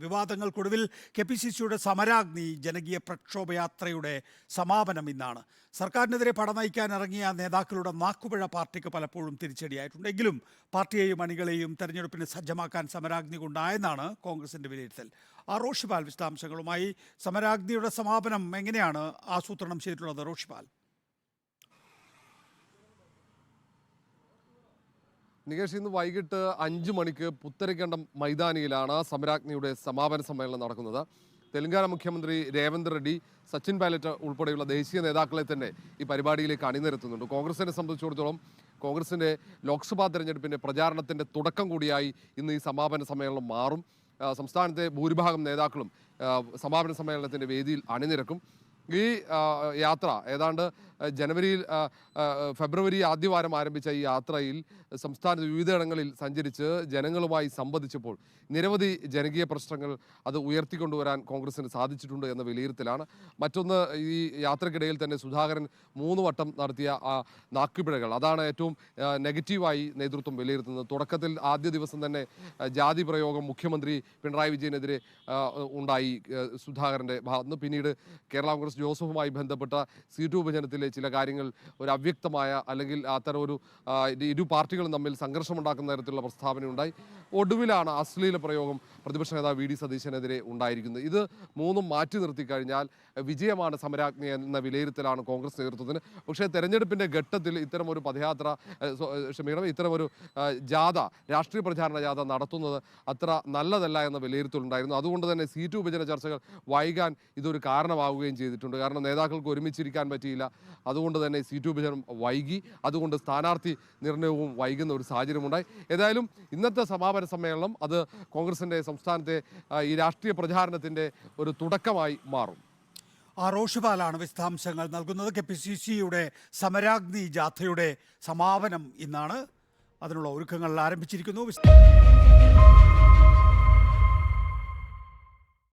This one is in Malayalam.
വിവാദങ്ങൾക്കൊടുവിൽ KPCCയുടെ സമരാഗ്നി ജനകീയ പ്രക്ഷോഭയാത്രയുടെ സമാപനം ഇന്നാണ്. സർക്കാരിനെതിരെ പട നയിക്കാൻ ഇറങ്ങിയ നേതാക്കളുടെ നാക്കുപിഴ പാർട്ടിക്ക് പലപ്പോഴും തിരിച്ചടിയായിട്ടുണ്ടെങ്കിലും പാർട്ടിയെയും അണികളെയും തെരഞ്ഞെടുപ്പിന് സജ്ജമാക്കാൻ സമരാഗ്നി കൊണ്ടായെന്നാണ് കോൺഗ്രസിന്റെ വിലയിരുത്തൽ. റോഷിപാൽ വിശദാംശങ്ങളുമായി. സമരാഗ്നിയുടെ സമാപനം എങ്ങനെയാണ് ആസൂത്രണം ചെയ്തിട്ടുള്ളത് റോഷിപാൽ? നികേഷ്, ഇന്ന് വൈകിട്ട് 5 മണിക്ക് പുത്തരിക്കണ്ടം മൈതാനിയിലാണ് സമരാഗ്നിയുടെ സമാപന സമ്മേളനം നടക്കുന്നത്. തെലങ്കാന മുഖ്യമന്ത്രി രേവന്ത് റെഡ്ഡി, സച്ചിൻ പൈലറ്റ് ഉൾപ്പെടെയുള്ള ദേശീയ നേതാക്കളെ തന്നെ ഈ പരിപാടിയിലേക്ക് അണിനിരത്തുന്നുണ്ട്. കോൺഗ്രസിനെ സംബന്ധിച്ചിടത്തോളം കോൺഗ്രസിൻ്റെ ലോക്സഭാ തെരഞ്ഞെടുപ്പിൻ്റെ പ്രചാരണത്തിൻ്റെ തുടക്കം കൂടിയായി ഇന്ന് ഈ സമാപന സമ്മേളനം മാറും. സംസ്ഥാനത്തെ ഭൂരിഭാഗം നേതാക്കളും സമാപന സമ്മേളനത്തിൻ്റെ വേദിയിൽ അണിനിരക്കും. ഈ യാത്ര ഏതാണ്ട് ഫെബ്രുവരി ആദ്യവാരം ആരംഭിച്ച ഈ യാത്രയിൽ സംസ്ഥാനത്ത് വിവിധയിടങ്ങളിൽ സഞ്ചരിച്ച് ജനങ്ങളുമായി സംവദിച്ചപ്പോൾ നിരവധി ജനകീയ പ്രശ്നങ്ങൾ അത് ഉയർത്തിക്കൊണ്ടുവരാൻ കോൺഗ്രസിന് സാധിച്ചിട്ടുണ്ട് എന്ന വിലയിരുത്തലാണ്. മറ്റൊന്ന്, ഈ യാത്രക്കിടയിൽ തന്നെ സുധാകരൻ 3 വട്ടം നടത്തിയ നാക്കുപിഴകൾ, അതാണ് ഏറ്റവും നെഗറ്റീവായി നേതൃത്വം വിലയിരുത്തുന്നത്. തുടക്കത്തിൽ ആദ്യ ദിവസം തന്നെ ജാതി പ്രയോഗം മുഖ്യമന്ത്രി പിണറായി വിജയനെതിരെ ഉണ്ടായി സുധാകരൻ്റെ ഭാഗത്തുനിന്ന്. പിന്നീട് കേരള കോൺഗ്രസ് ജോസഫുമായി ബന്ധപ്പെട്ട സീറ്റ് വിഭജനത്തിലെ ചില കാര്യങ്ങൾ ഒരു അവ്യക്തമായ അല്ലെങ്കിൽ അത്തരം ഒരു ഇരു പാർട്ടികളും തമ്മിൽ സംഘർഷമുണ്ടാക്കുന്ന തരത്തിലുള്ള പ്രസ്താവനയുണ്ടായി. ഒടുവിലാണ് അശ്ലീല പ്രയോഗം പ്രതിപക്ഷ നേതാവ് VD സതീശനെതിരെ ഉണ്ടായിരിക്കുന്നത്. ഇത് മൂന്നും മാറ്റി നിർത്തിക്കഴിഞ്ഞാൽ വിജയമാണ് സമരാഗ്നി എന്ന വിലയിരുത്തലാണ് കോൺഗ്രസ് നേതൃത്വത്തിന്. പക്ഷേ തെരഞ്ഞെടുപ്പിൻ്റെ ഘട്ടത്തിൽ ഇത്തരമൊരു പദയാത്ര ഇത്തരമൊരു ജാഥ, രാഷ്ട്രീയ പ്രചാരണ ജാഥ നടത്തുന്നത് അത്ര നല്ലതല്ല എന്ന വിലയിരുത്തലുണ്ടായിരുന്നു. അതുകൊണ്ട് തന്നെ സീറ്റ് വിഭജന ചർച്ചകൾ വൈകാൻ ഇതൊരു കാരണമാവുകയും ചെയ്തിട്ടുണ്ട്. കാരണം നേതാക്കൾക്ക് ഒരുമിച്ചിരിക്കാൻ പറ്റിയില്ല. അതുകൊണ്ട് തന്നെ സീറ്റ് വിഭജനം വൈകി. അതുകൊണ്ട് സ്ഥാനാർത്ഥി നിർണയവും വൈകുന്ന ഒരു സാഹചര്യമുണ്ടായി. ഏതായാലും ഇന്നത്തെ സമാപന സമ്മേളനം അത് കോൺഗ്രസിൻ്റെ സംസ്ഥാനത്തെ ഈ രാഷ്ട്രീയ പ്രചാരണത്തിൻ്റെ ഒരു തുടക്കമായി മാറും. റോഷിപാലാണ് വിശദാംശങ്ങൾ നൽകുന്നത്. KPCCയുടെ സമരാഗ്നി ജാഥയുടെ സമാപനം ഇന്നാണ്. അതിനുള്ള ഒരുക്കങ്ങൾ ആരംഭിച്ചിരിക്കുന്നു.